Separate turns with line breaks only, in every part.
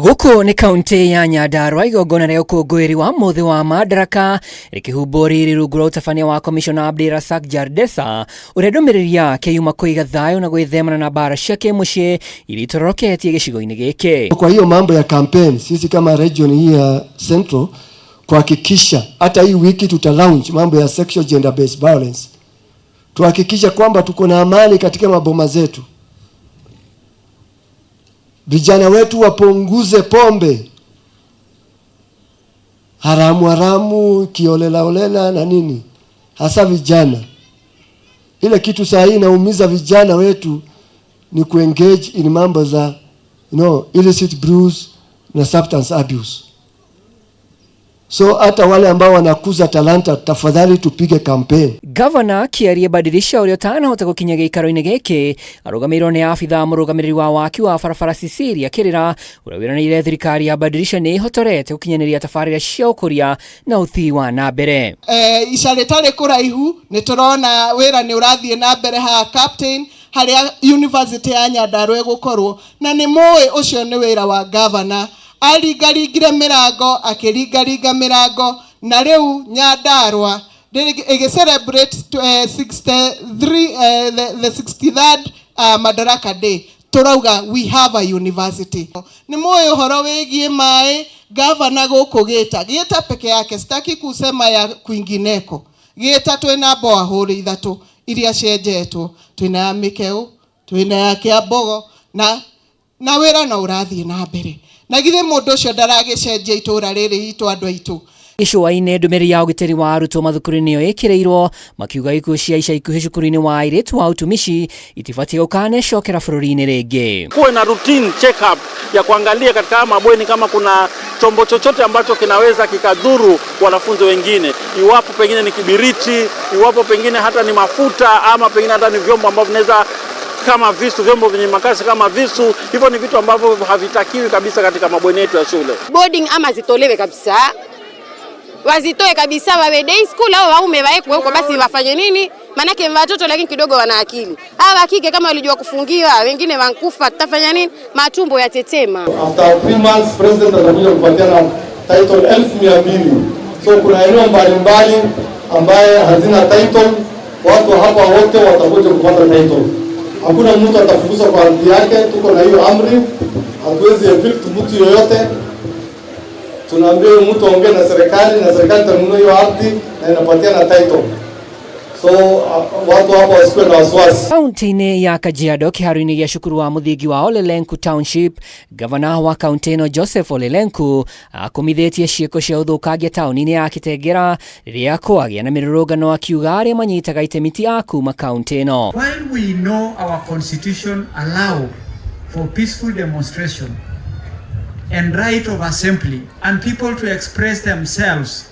Guku ni kaunti ya Nyandarua igongona rĩa ũkũngũĩri wa mũthĩ wa Madaraka rĩkĩhumbũri rungu rwa ũtabania wa Commissioner Abdirasaq Jardesa ũrĩa ndũmĩrĩri yake yuma kũiga thayũ na gwĩthemana na mbara cia kĩmũciĩ iria itororoketie gĩcigo-inĩ gĩkĩ.
Kwa hiyo mambo ya campaign sisi kama region hii ya Central kuhakikisha hata hii wiki tutalaunch mambo ya sexual gender based violence, tuhakikisha kwamba tuko na amani katika maboma zetu. Vijana wetu wapunguze pombe haramu kiolela na nini, hasa vijana. Ile kitu sahihi inaumiza vijana wetu ni kuengage in mambo za illicit brews na substance abuse. So hata wale ambao wanakuza talanta, tafadhali tupige campaign.
Governor Kiarie Badirisha ũrĩa ũtanahota gũkinya gĩikaro-inĩ gĩkĩ arũgamĩrĩirwo nĩ abitha mũrũgamĩrĩri wa waki wa barabara Cecilia Kĩrĩra ũrĩa wĩranĩire thirikari ya Badirisha nĩ ĩhotorete gũkinyanĩria tabarĩra cia ũkũria na ũthii wa na mbere.
Ica rĩtarĩ kũraihu nĩ tũrona wĩra nĩ ũrathiĩ na mbere ha captain harĩa University ya Nyandarua ĩgũkorwo, na nĩ mũĩ ũcio nĩ wĩra wa governor. Aringaringire mirango akiringaringa mirango na riu Nyandarua celebrate 63 the 63rd Madaraka Day. Turauga we have a university. Ni moyo horo wegie mai governor goko geta peke yake, sitaki kusema ya kwingineko. Geta twina borehole ithatu iria cienjetwo, twina ya Mikeu, twina ya Kiambogo na wira na urathie na mbere. Nagithe mundu ucio ndaragicenjia itura riri itu andu aitu.
Icũainĩ ndũmĩrĩri ya ũgitĩri wa arutwo mathukuru-inĩ ĩyo ĩkĩrĩirwo makiuga ikuũ cia ica ikuhĩ cukuru-inĩ wa airĩtu wa utumishi itibatie gũkanecokera bũrũri-inĩ rĩngĩ.
Kuwe na routine check up ya kuangalia katika mabweni kama kuna chombo chochote ambacho kinaweza kikadhuru wanafunzi wengine, iwapo pengine ni kibiriti, iwapo pengine hata ni mafuta, ama pengine hata ni vyombo ambavyo vinaweza kama visu, vyombo vyenye makasi kama visu. Hivyo ni vitu ambavyo havitakiwi kabisa katika mabweni yetu ya shule.
Boarding ama zitolewe kabisa, wazitoe kabisa, wawe day school au waume waekwe huko, basi wafanye nini? Manake watoto lakini kidogo wana akili. Hawa kike kama walijua kufungiwa, wengine wankufa, tutafanya nini? Matumbo yatetema.
After 3 months president atakuja kupatiana title 1200. So kuna eneo mbalimbali ambaye hazina title, watu hapa wote watakuja kupata title. Hakuna mtu atafukuzwa kwa ardhi yake, tuko na hiyo amri, hatuwezi evict mtu yoyote. Tunaambia mtu aongee na serikali itanunua hiyo ardhi na inapatia na title. So watu hapa wasikuwe na wasiwasi.
Kaunti-inĩ ya Kajiado kĩharo-inĩ gĩa cukuru wa mũthingi wa Ole Lenku Township, Governor wa kaunti ĩno Joseph Ole Lenku akomithĩtie ciĩko cia ũthũkangia taũni-inĩ ya Kitengera rĩrĩa kwagĩa na mĩrũrũngano akiuga arĩa manyitaga itemi ti a kuma kaunti ĩno.
While we know our constitution allow for peaceful demonstration and right of assembly and people to express themselves,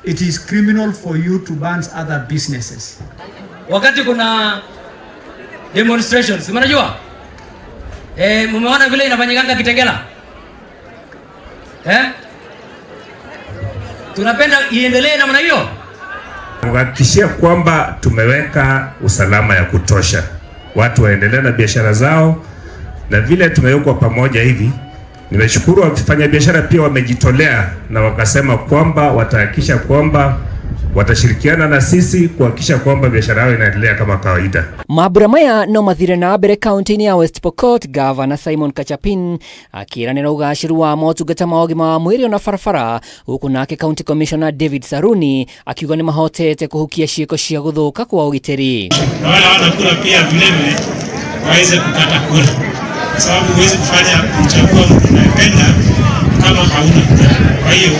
it is criminal for you to ban other businesses.
Wakati kuna demonstrations, mnajua? Mumeona vile inafanyika Kitengela? Tunapenda iendelee namna hiyo.
Kuhakikishia kwamba tumeweka usalama ya kutosha. Watu waendelee na biashara zao, na vile tumewekwa pamoja hivi. Nimeshukuru wafanya biashara pia wamejitolea na wakasema kwamba watahakikisha kwamba watashirikiana na sisi kuhakikisha kwamba biashara yao inaendelea kama kawaida.
Mambura maya no mathire na mbere kaunti-inĩ ya West Pokot, Governor Simon Kachapin akĩranĩra ũgacĩru wa motungata ma ũgima wa mwĩrĩ na barabara, huku nake County Commissioner David Saruni akiuga nĩ mahotete kũhukia ciĩko cia gũthũka kwa ũgitĩri.
Na wale wanakula pia vilevile waweze kukata kura, sababu huwezi kufanya kuchagua mtu unayependa kama hauna kura. Kwa hiyo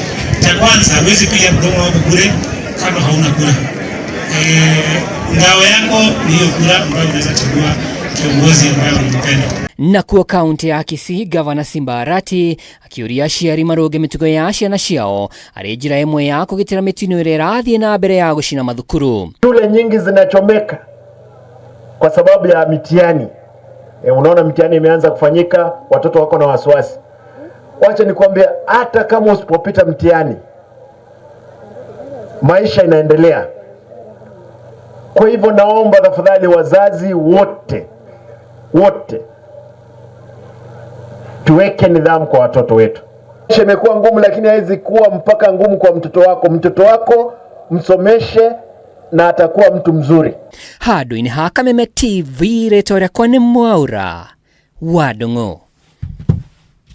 cha kwanza huwezi piga mdomo wako bure kama hauna kura. Ngao yako ni hiyo kura ambayo unaweza chagua kiongozi ambaye unapenda.
Nakuo kaunti ya Kisii, Governor Simba Arati akiuria aciari maroge mĩtugo ya ciana ciao arĩ njĩra ĩmwe ya kũgitĩra mĩtino ĩrĩa ĩrathiĩ na mbere ya gũcina mathukuru.
Shule nyingi zinachomeka kwa sababu ya mitihani. Unaona mitihani imeanza kufanyika, watoto wako na wasiwasi. Wacha nikwambia, hata kama usipopita mtihani, maisha inaendelea. Kwa hivyo naomba tafadhali wazazi wote tuweke nidhamu kwa watoto wetu. Imekuwa ngumu, lakini haiwezi kuwa mpaka ngumu kwa mtoto wako. Mtoto wako msomeshe na atakuwa mtu mzuri.
Hado ini haka Meme TV retoria kwa ni Mwaura Wadongo.